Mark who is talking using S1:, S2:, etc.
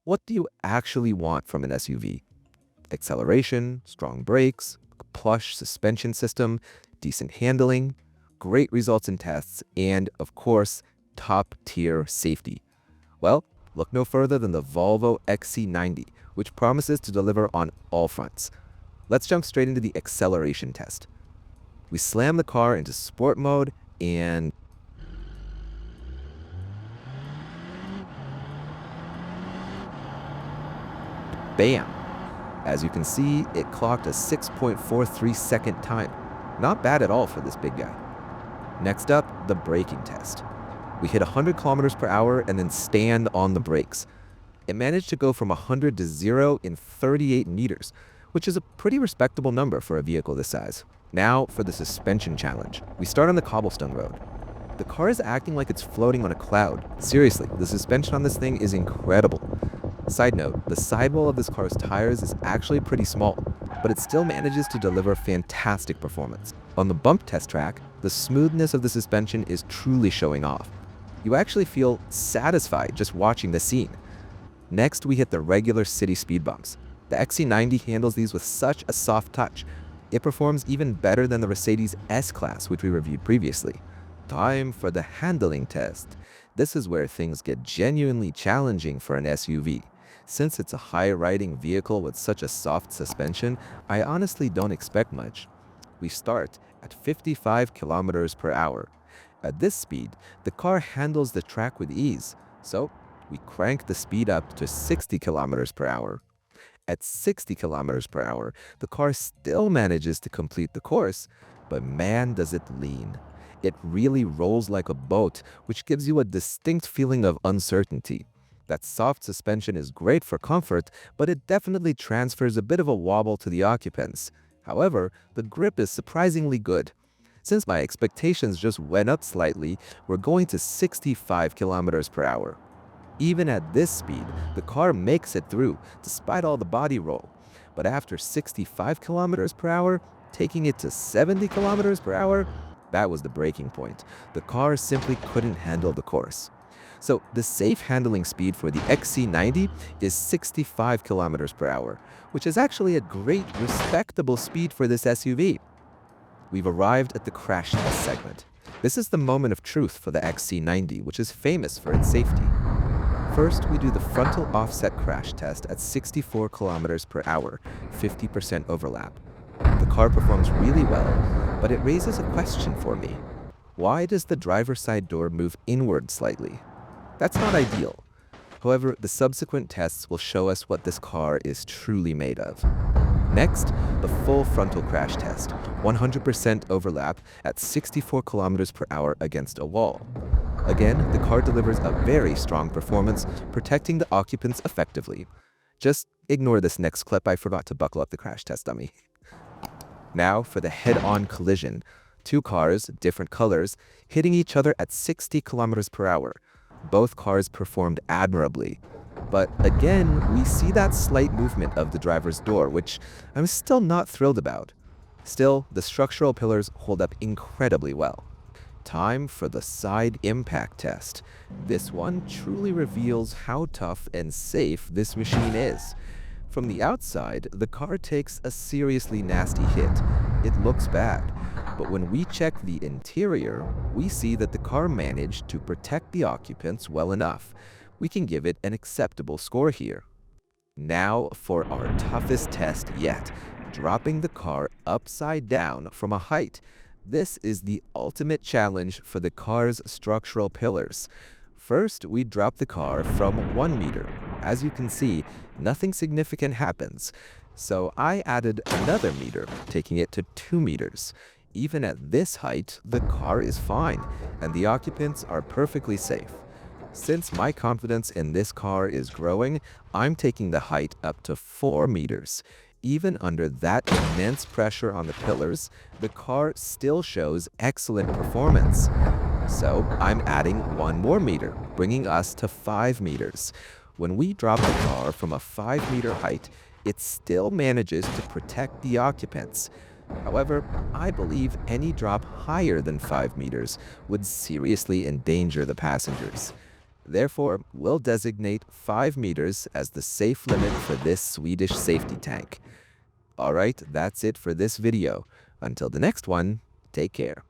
S1: what do you actually want from an SUV? Acceleration, strong brakes, plush suspension system, decent handling, great results in tests, and, of course, top-tier safety. Well, look no further than the Volvo XC90, which promises to deliver on all fronts. Let's jump straight into the acceleration test. We slam the car into sport mode and bam! As you can see, it clocked a 6.43-second time. Not bad at all for this big guy. Next up, the braking test. We hit 100 kilometers per hour and then stand on the brakes. It managed to go from 100 to 0 in 38 meters, which is a pretty respectable number for a vehicle this size. Now for the suspension challenge. We start on the cobblestone road. The car is acting like it's floating on a cloud. Seriously, the suspension on this thing is incredible. Side note, the sidewall of this car's tires is actually pretty small, but it still manages to deliver fantastic performance. On the bump test track, the smoothness of the suspension is truly showing off. You actually feel satisfied just watching the scene. Next, we hit the regular city speed bumps. The XC90 handles these with such a soft touch. It performs even better than the Mercedes S-Class, which we reviewed previously. Time for the handling test. This is where things get genuinely challenging for an SUV. Since it's a high-riding vehicle with such a soft suspension, I honestly don't expect much. We start at 55 kilometers per hour. At this speed, the car handles the track with ease, so we crank the speed up to 60 kilometers per hour. At 60 kilometers per hour, the car still manages to complete the course, but man does it lean. It really rolls like a boat, which gives you a distinct feeling of uncertainty. That soft suspension is great for comfort, but it definitely transfers a bit of a wobble to the occupants. However, the grip is surprisingly good. Since my expectations just went up slightly, we're going to 65 kilometers per hour. Even at this speed, the car makes it through, despite all the body roll. But after 65 kilometers per hour, taking it to 70 kilometers per hour, that was the breaking point. The car simply couldn't handle the course. So the safe handling speed for the XC90 is 65 kilometers per hour, which is actually a great, respectable speed for this SUV. We've arrived at the crash test segment. This is the moment of truth for the XC90, which is famous for its safety. First, we do the frontal offset crash test at 64 kilometers per hour, 50% overlap. The car performs really well, but it raises a question for me. Why does the driver's side door move inward slightly? That's not ideal. However, the subsequent tests will show us what this car is truly made of. Next, the full frontal crash test, 100% overlap at 64 kilometers per hour against a wall. Again, the car delivers a very strong performance, protecting the occupants effectively. Just ignore this next clip, I forgot to buckle up the crash test dummy. Now for the head-on collision. Two cars, different colors, hitting each other at 60 kilometers per hour. Both cars performed admirably. But again, we see that slight movement of the driver's door, which I'm still not thrilled about. Still, the structural pillars hold up incredibly well. Time for the side impact test. This one truly reveals how tough and safe this machine is. From the outside, the car takes a seriously nasty hit. It looks bad. But when we check the interior, we see that the car managed to protect the occupants well enough. We can give it an acceptable score here. Now for our toughest test yet, dropping the car upside down from a height. This is the ultimate challenge for the car's structural pillars. First, we drop the car from 1 meter. As you can see, nothing significant happens. So I added another meter, taking it to 2 meters. Even at this height, the car is fine, and the occupants are perfectly safe. Since my confidence in this car is growing, I'm taking the height up to 4 meters. Even under that immense pressure on the pillars, the car still shows excellent performance. So I'm adding 1 more meter, bringing us to 5 meters. When we drop the car from a 5-meter height, it still manages to protect the occupants. However, I believe any drop higher than 5 meters would seriously endanger the passengers. Therefore, we'll designate 5 meters as the safe limit for this Swedish safety tank. Alright, that's it for this video. Until the next one, take care.